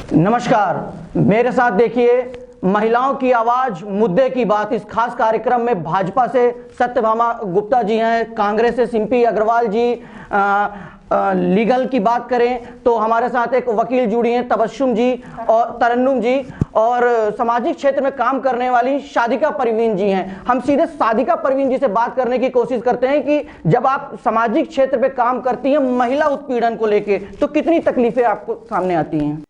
नमस्कार, मेरे साथ देखिए महिलाओं की आवाज मुद्दे की बात। इस खास कार्यक्रम में भाजपा से सत्यभामा गुप्ता जी हैं, कांग्रेस से सिंपी अग्रवाल जी, लीगल की बात करें तो हमारे साथ एक वकील जुड़ी हैं तबस्सुम जी और तरन्नुम जी, और सामाजिक क्षेत्र में काम करने वाली सादिका परवीन जी हैं। हम सीधे सादिका परवीन जी से बात करने की कोशिश करते हैं कि जब आप सामाजिक क्षेत्र पे काम करती हैं महिला उत्पीड़न को लेके, तो कितनी तकलीफें आपको सामने आती हैं?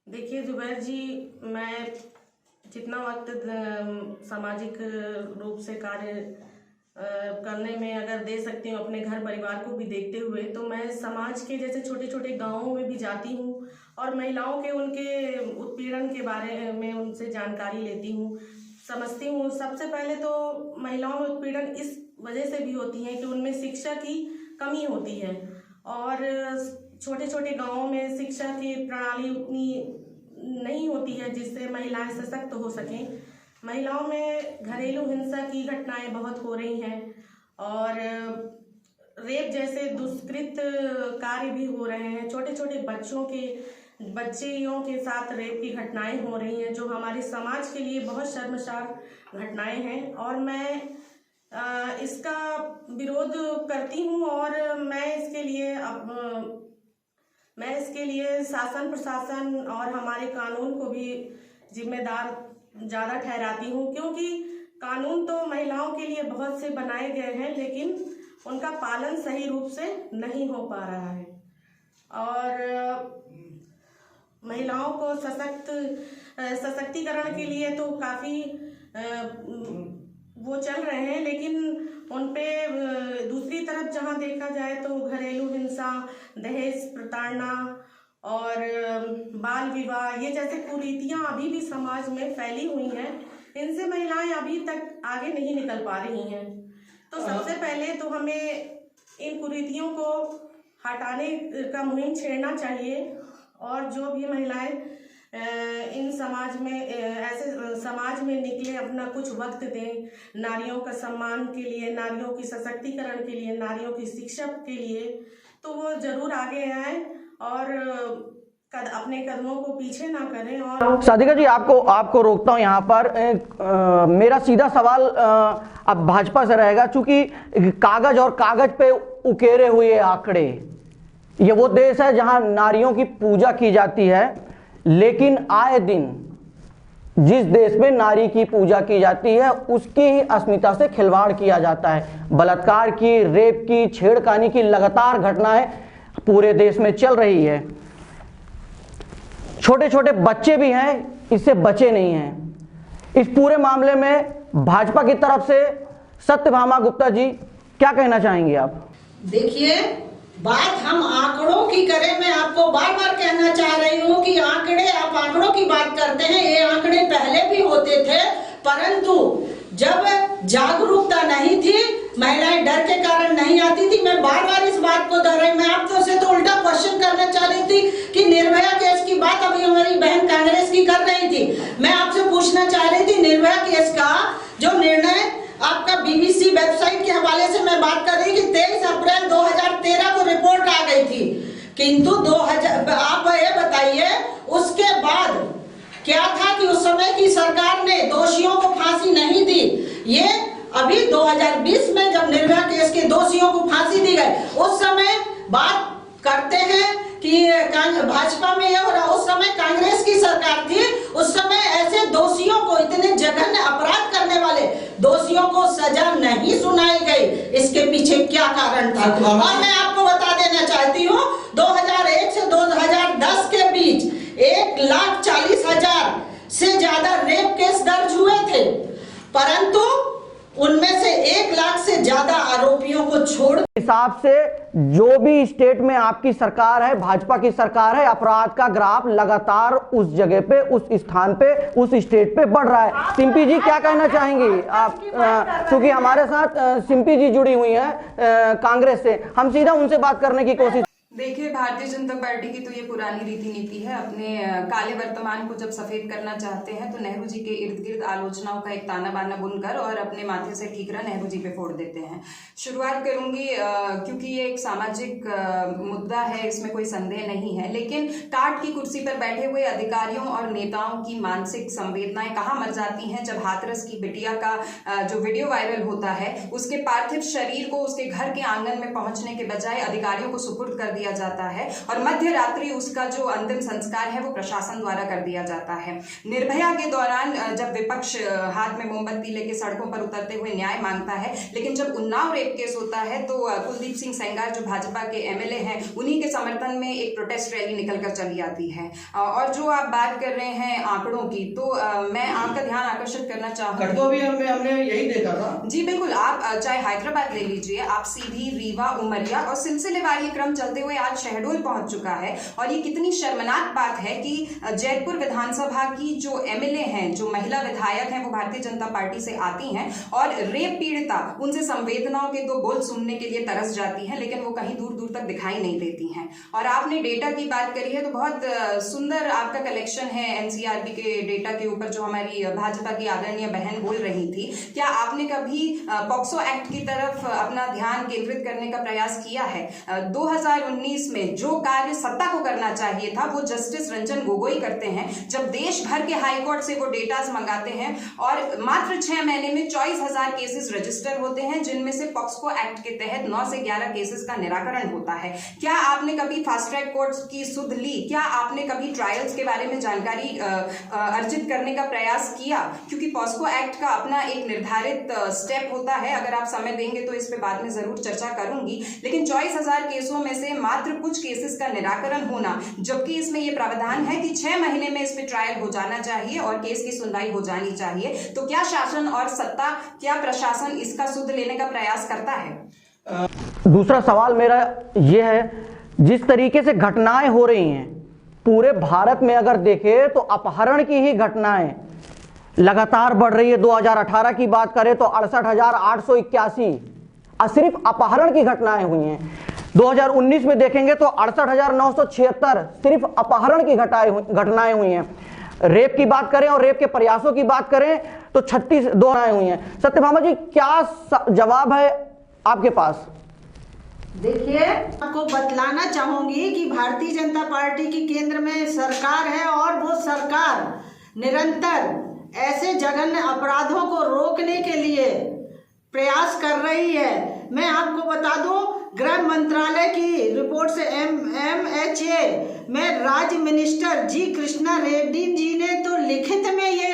देखिए जुबैर जी, मैं जितना वक्त सामाजिक रूप से कार्य करने में अगर दे सकती हूँ अपने घर परिवार को भी देखते हुए, तो मैं समाज के जैसे छोटे छोटे गांवों में भी जाती हूँ और महिलाओं के उनके उत्पीड़न के बारे में उनसे जानकारी लेती हूँ, समझती हूँ। सबसे पहले तो महिलाओं में उत्पीड़न इस वजह से भी होती है कि उनमें शिक्षा की कमी होती है और छोटे छोटे गांवों में शिक्षा की प्रणाली उतनी नहीं होती है जिससे महिलाएं सशक्त हो सकें। महिलाओं में घरेलू हिंसा की घटनाएं बहुत हो रही हैं और रेप जैसे दुष्कृत कार्य भी हो रहे हैं। छोटे छोटे बच्चियों के साथ रेप की घटनाएं हो रही हैं जो हमारे समाज के लिए बहुत शर्मसार घटनाएं हैं और मैं इसका विरोध करती हूं और मैं इसके लिए शासन प्रशासन और हमारे कानून को भी जिम्मेदार ज़्यादा ठहराती हूँ, क्योंकि कानून तो महिलाओं के लिए बहुत से बनाए गए हैं लेकिन उनका पालन सही रूप से नहीं हो पा रहा है और महिलाओं को सशक्तिकरण के लिए तो काफ़ी वो चल रहे हैं, लेकिन उन पे दूसरी तरफ जहाँ देखा जाए तो घरेलू हिंसा, दहेज प्रताड़ना और बाल विवाह ये जैसे कुरीतियाँ अभी भी समाज में फैली हुई हैं। इनसे महिलाएं अभी तक आगे नहीं निकल पा रही हैं। तो सबसे पहले तो हमें इन कुरीतियों को हटाने का मुहिम छेड़ना चाहिए और जो भी महिलाएं इन समाज में निकले, अपना कुछ वक्त दें नारियों का सम्मान के लिए, नारियों की सशक्तिकरण के लिए, नारियों की शिक्षा के लिए, तो वो जरूर आगे आए और अपने कदमों को पीछे ना करें। और सादिका जी, आपको रोकता हूं यहाँ पर। मेरा सीधा सवाल अब भाजपा से रहेगा, चूंकि कागज और कागज पे उकेरे हुए आंकड़े, ये वो देश है जहां नारियों की पूजा की जाती है, लेकिन आए दिन जिस देश में नारी की पूजा की जाती है उसकी ही अस्मिता से खिलवाड़ किया जाता है। बलात्कार की, रेप की, छेड़खानी की लगातार घटनाएं पूरे देश में चल रही है। छोटे छोटे बच्चे भी हैं, इससे बचे नहीं हैं। इस पूरे मामले में भाजपा की तरफ से सत्यभामा गुप्ता जी क्या कहना चाहेंगे आप? देखिए, बात हम आंकड़ों की करें, मैं आपको बार बार कहना चाह रही हूँ कि आप आंकड़ों की बात करते हैं, ये आंकड़े पहले भी होते थे, परंतु जब जागरूकता नहीं थी, महिलाएं डर के कारण नहीं आती थी। मैं बार बार इस बात को दोहराई। मैं आपसे तो उल्टा क्वेश्चन करना चाह रही थी कि निर्भया केस की बात अभी हमारी बहन कांग्रेस की कर रही थी। मैं आपसे पूछना चाह रही थी, निर्भया केस का जो निर्णय आपका बीबीसी वेबसाइट के हवाले से मैं बात कर रही कि 23 अप्रैल 2013 को रिपोर्ट आ गई थी, किंतु आप ये बताइए उसके बाद क्या था कि उस समय की सरकार ने दोषियों को फांसी नहीं दी। ये अभी 2020 में जब निर्भया केस के दोषियों को फांसी दी गई, उस समय बात करते हैं कि भाजपा में ये हो रहा। उस समय कांग्रेस की सरकार थी, उस समय ऐसे दोषियों को, इतने जघन्य अपराध करने वाले दोषियों को सजा नहीं सुनाई गई। इसके पीछे क्या कारण था? और मैं आपको बता देना चाहती हूँ, 2001 से 2010 के बीच 1,40,000 से ज्यादा रेप केस दर्ज हुए थे, परंतु उनमें से 1 लाख से ज्यादा आरोपियों को छोड़ हिसाब से जो भी स्टेट में आपकी सरकार है, भाजपा की सरकार है, अपराध का ग्राफ लगातार उस जगह पे, उस स्थान पे, उस स्टेट पे बढ़ रहा है। सिंपी जी क्या कहना चाहेंगी आप? क्योंकि हमारे साथ सिंपी जी जुड़ी हुई हैं कांग्रेस से, हम सीधा उनसे बात करने की कोशिश। देखिए, भारतीय जनता पार्टी की तो ये पुरानी रीति नीति है, अपने काले वर्तमान को जब सफेद करना चाहते हैं तो नेहरू जी के इर्द गिर्द आलोचनाओं का एक ताना बाना बुनकर और अपने माथे से ठीकरा नेहरू जी पे फोड़ देते हैं। शुरुआत करूंगी क्योंकि ये एक सामाजिक मुद्दा है, इसमें कोई संदेह नहीं है, लेकिन टाट की कुर्सी पर बैठे हुए अधिकारियों और नेताओं की मानसिक संवेदनाएं कहाँ मर जाती हैं जब हाथरस की बिटिया का जो वीडियो वायरल होता है, उसके पार्थिव शरीर को उसके घर के आंगन में पहुंचने के बजाय अधिकारियों को सुपुर्द कर दिया जाता है और मध्य रात्रि उसका जो अंतिम संस्कार है वो प्रशासन द्वारा कर दिया जाता है। निर्भया के दौरान जब विपक्ष हाथ में मोमबत्ती लेके सड़कों पर उतरते हुए न्याय मांगता है, लेकिन जब उन्नाव रेप केस होता है तो कुलदीप सिंह सेंगार जो भाजपा के एमएलए हैं, उन्हीं के समर्थन में एक प्रोटेस्ट रैली निकलकर चली आती है। और जो आप बात कर रहे हैं आंकड़ों की, तो मैं आपका ध्यान आकर्षित करना चाहूंगी। हमने यही देखा था। जी बिल्कुल, आप चाहे हैदराबाद ले लीजिए, आप सीधी, रीवा, उमरिया और सिलसिलेवार ये क्रम चलते हुए आज शहडोल पहुंच चुका है। और ये कितनी शर्मनाक बात है कि जैतपुर विधानसभा की जो एमएलए हैं, जो महिला विधायक हैं, वो भारतीय जनता पार्टी से आती हैं और रेप पीड़िता उनसे संवेदनाओं के दो बोल सुनने के लिए तरस जाती हैं, लेकिन वो कहीं दूर दूर तक दिखाई नहीं देती हैं। और आपने डेटा की बात करी है तो बहुत सुंदर आपका कलेक्शन है एनसीआरबी के डेटा के ऊपर, जो हमारी भाजपा की आदरणीय बहन बोल रही थी। क्या आपने कभी पॉक्सो एक्ट की तरफ अपना ध्यान केंद्रित करने का प्रयास किया है? 2019 में जो कार्य सत्ता को करना चाहिए था वो जस्टिस रंजन गोगोई करते हैं, जब देश भर के हाईकोर्ट से वो डेटास मंगाते हैं और मात्र 6 महीने में 24,000 केसेस रजिस्टर होते हैं, जिनमें से पॉक्सो एक्ट के तहत 9 से 11 केसेस का निराकरण होता है। क्या आपने कभी फास्ट ट्रैक कोर्ट की सुध ली? क्या आपने कभी ट्रायल्स के बारे में जानकारी अर्जित करने का प्रयास किया? क्योंकि पॉक्सो एक्ट का अपना एक निर्धारित स्टेप होता है, अगर आप समय देंगे तो इस पे बाद में जरूर चर्चा करूंगी। लेकिन 24,000 केसों में से मात्र कुछ केसेस का निराकरण होना, जबकि इसमें यह प्रावधान है कि 6 महीने में इस पे ट्रायल हो जाना चाहिए और केस की सुनवाई हो जानी चाहिए। तो क्या शासन और सत्ता, क्या प्रशासन इसका सुध लेने का प्रयास करता है? दूसरा सवाल मेरा यह है, जिस तरीके से घटनाएं हो रही हैं पूरे भारत में, अगर देखें तो अपहरण की ही घटनाएं लगातार बढ़ रही है। 2018 की बात करें तो 68,881 सिर्फ अपहरण की घटनाएं हुई हैं। 2019 में देखेंगे तो 68,976 सिर्फ अपहरण की घटनाएं हुई हैं। रेप की बात करें और रेप के प्रयासों की बात करें तो 36 घटनाएं हुई हैं। सत्यभामा जी, क्या जवाब है आपके पास? देखिए, आपको बतलाना चाहूंगी कि भारतीय जनता पार्टी की केंद्र में सरकार है और वो सरकार निरंतर ऐसे जघन्य अपराधों को रोकने के लिए प्रयास कर रही है। मैं आपको बता दूं, गृह मंत्रालय की रिपोर्ट से MHA में राज्य मिनिस्टर जी कृष्णा रेड्डी जी ने तो लिखित में ये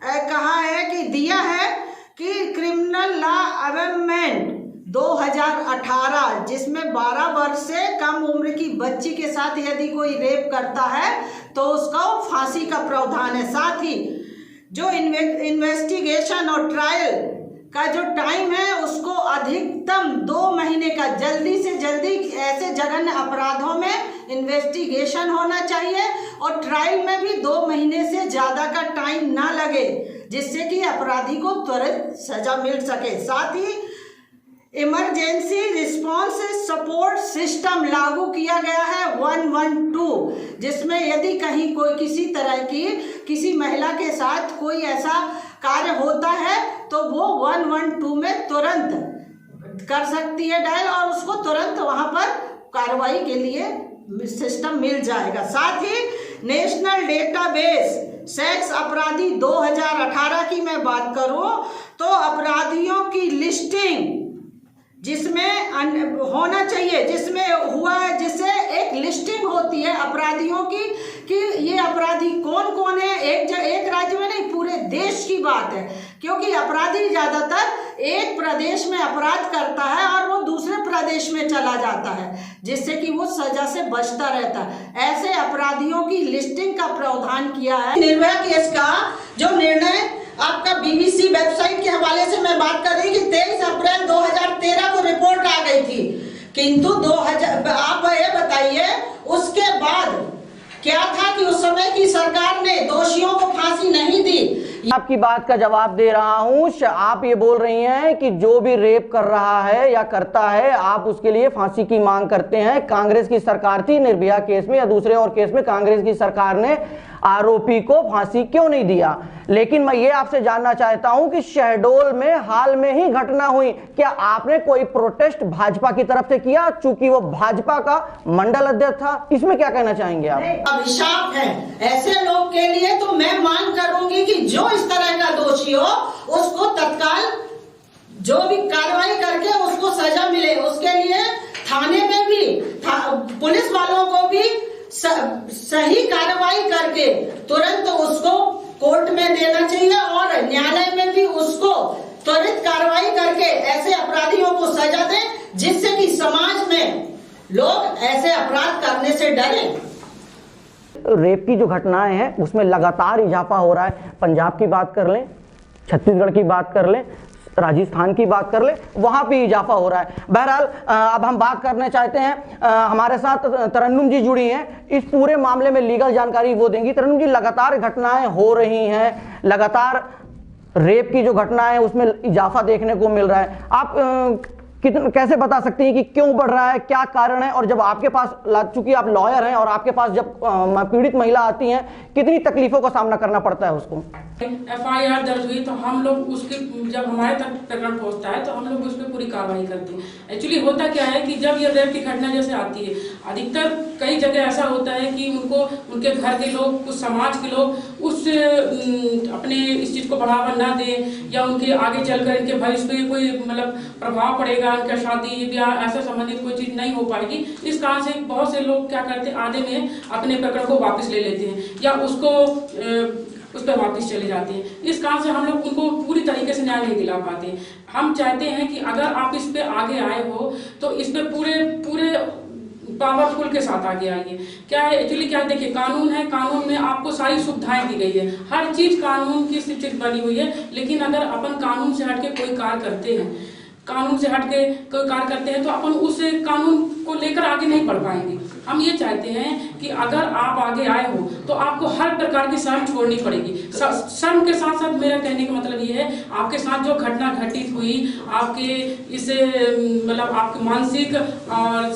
कहा है कि दिया है कि क्रिमिनल लॉ अमेंडमेंट 2018, जिसमें 12 वर्ष से कम उम्र की बच्ची के साथ यदि कोई रेप करता है तो उसका फांसी का प्रावधान है। साथ ही जो इन्वेस्टिगेशन और ट्रायल का जो टाइम है उसको अधिकतम 2 महीने का, जल्दी से जल्दी ऐसे जघन्य अपराधों में इन्वेस्टिगेशन होना चाहिए और ट्रायल में भी 2 महीने से ज़्यादा का टाइम ना लगे, जिससे कि अपराधी को त्वरित सजा मिल सके। साथ ही इमरजेंसी रिस्पांस सपोर्ट सिस्टम लागू किया गया है 112, जिसमें यदि कहीं कोई किसी तरह की किसी महिला के साथ कोई ऐसा कार्य होता है तो वो 112 में तुरंत कर सकती है डायल और उसको तुरंत वहां पर कार्रवाई के लिए सिस्टम मिल जाएगा। साथ ही नेशनल डेटाबेस सेक्स अपराधी 2018 की मैं बात करूं तो अपराधियों की लिस्टिंग जिसमें होना चाहिए, जिसमें हुआ है, जिससे एक लिस्टिंग होती है अपराधियों की कि ये अपराधी कौन कौन है। एक राज्य में नहीं, पूरे देश की बात है, क्योंकि अपराधी ज़्यादातर एक प्रदेश में अपराध करता है और वो दूसरे प्रदेश में चला जाता है, जिससे कि वो सजा से बचता रहता है। ऐसे अपराधियों की लिस्टिंग का प्रावधान किया है। निर्भया केस का जो निर्णय आपका BBC वेबसाइट के हवाले से मैं बात कर रही कि 23 अप्रैल 2013 को रिपोर्ट आ गई थी, किंतु 2000 आप ये बताइए उसके बाद क्या था कि उस समय की सरकार ने दोषियों को फांसी नहीं दी, आपकी बात का जवाब दे रहा हूं। आप ये बोल रही हैं कि जो भी रेप कर रहा है या करता है आप उसके लिए फांसी की मांग करते हैं। कांग्रेस की सरकार थी निर्भया केस में या दूसरे और केस में, कांग्रेस की सरकार ने आरोपी को फांसी क्यों नहीं दिया? लेकिन मैं ये आपसे जानना चाहता हूं कि शहडोल में हाल में ही घटना हुई, क्या आपने कोई प्रोटेस्ट भाजपा की तरफ से किया, चूंकि वो भाजपा का मंडल अध्यक्ष था? इसमें क्या कहना चाहेंगे आप? अभिशाप है ऐसे लोग के लिए। तो मैं मांग करूंगी कि जो इस तरह का दोषी हो उसको तत्काल जो भी कार्रवाई करके उसको सजा मिले। उसके लिए थाने में भी पुलिस वालों को भी सही कार्रवाई करके तुरंत उसको कोर्ट में देना चाहिए और न्यायालय में भी उसको त्वरित कार्रवाई करके ऐसे अपराधियों को सजा दें, जिससे कि समाज में लोग ऐसे अपराध करने से डरें। रेप की जो घटनाएं हैं उसमें लगातार इजाफा हो रहा है। पंजाब की बात कर लें, छत्तीसगढ़ की बात कर लें, राजस्थान की बात कर ले, वहां भी इजाफा हो रहा है। बहरहाल अब हम बात करना चाहते हैं, हमारे साथ तरन्नुम जी जुड़ी हैं, इस पूरे मामले में लीगल जानकारी वो देंगी। तरन्नुम जी, लगातार घटनाएं हो रही हैं, लगातार रेप की जो घटनाएं उसमें इजाफा देखने को मिल रहा है। आप कैसे बता सकती हैं कि क्यों बढ़ रहा है, क्या कारण है? और जब आपके पास, चूंकि आप लॉयर हैं और आपके पास जब पीड़ित महिला आती हैं, कितनी तकलीफों का सामना करना पड़ता है उसको? FIR दर्ज हुई तो हम लोग उसके, जब हमारे तक प्रकरण पहुंचता है तो हम लोग उस पर पूरी कार्रवाई करते हैं। एक्चुअली होता क्या है कि जब ये रेप की घटना जैसे आती है, अधिकतर कई जगह ऐसा होता है कि उनको उनके घर के लोग, कुछ समाज के लोग उस अपने इस चीज को बढ़ावा ना दें, या उनके आगे चलकर इनके भविष्य पे कोई मतलब प्रभाव पड़ेगा, उनका शादी ब्याह ऐसा संबंधित कोई चीज नहीं हो पाएगी। इस कारण से बहुत से लोग क्या करते हैं, आधे में अपने प्रकरण को वापस ले लेते हैं या उसको उस पर वापस चले जाते हैं। इस कारण से हम लोग उनको पूरी तरीके से न्याय नहीं दिला पाते। हम चाहते हैं कि अगर आप इस पे आगे आए हो तो इस पे पूरे पावरफुल के साथ आगे आइए। क्या है एक्चुअली, क्या देखिए, कानून है, कानून में आपको सारी सुविधाएं दी गई है, हर चीज कानून की स्थिति बनी हुई है। लेकिन अगर अपन कानून से हटके कोई कार्य करते हैं, कानून से हटके कोई कार्य करते हैं तो अपन उस कानून को लेकर आगे नहीं बढ़ पाएंगे। हम ये चाहते हैं कि अगर आप आगे आए हो तो आपको हर प्रकार की शर्म छोड़नी पड़ेगी। शर्म के साथ साथ मेरा कहने का मतलब ये है, आपके साथ जो घटना घटित हुई, आपके इसे मतलब आपके मानसिक और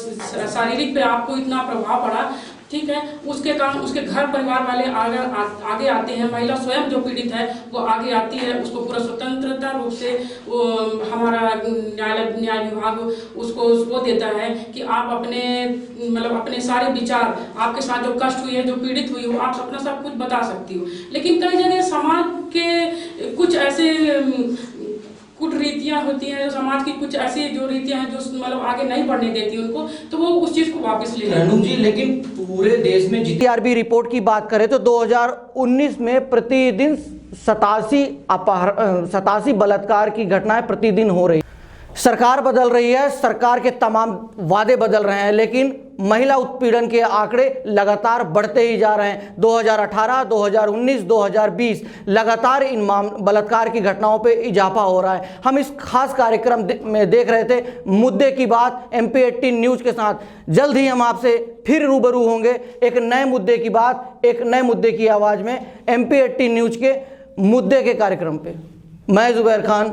शारीरिक पे आपको इतना प्रभाव पड़ा, ठीक है, उसके कारण उसके घर परिवार वाले आगे आते हैं, महिला स्वयं जो पीड़ित है वो आगे आती है, उसको पूरा स्वतंत्रता रूप से वो हमारा न्याय विभाग उसको वो देता है कि आप अपने मतलब अपने सारे विचार, आपके साथ जो कष्ट हुई है, जो पीड़ित हुई हो, आप अपना सब कुछ बता सकती हो। लेकिन कई जगह समाज के कुछ ऐसे रीतियां होती हैं, जो समाज की कुछ ऐसी जो रीतियां हैं जो मतलब आगे नहीं बढ़ने देती उनको, तो वो उस चीज को वापस ले लेते हैं। जी, लेकिन पूरे देश में जीटीआरबी रिपोर्ट की बात करें तो 2019 में प्रतिदिन 87 बलात्कार की घटनाएं प्रतिदिन हो रही। सरकार बदल रही है, सरकार के तमाम वादे बदल रहे हैं, लेकिन महिला उत्पीड़न के आंकड़े लगातार बढ़ते ही जा रहे हैं। 2018, 2019, 2020 लगातार इन बलात्कार की घटनाओं पे इजाफा हो रहा है। हम इस खास कार्यक्रम में देख रहे थे मुद्दे की बात MP 18 न्यूज़ के साथ। जल्द ही हम आपसे फिर रूबरू होंगे एक नए मुद्दे की बात, एक नए मुद्दे की आवाज़ में MP 18 न्यूज़ के मुद्दे के कार्यक्रम पे। मैं जुबैर खान,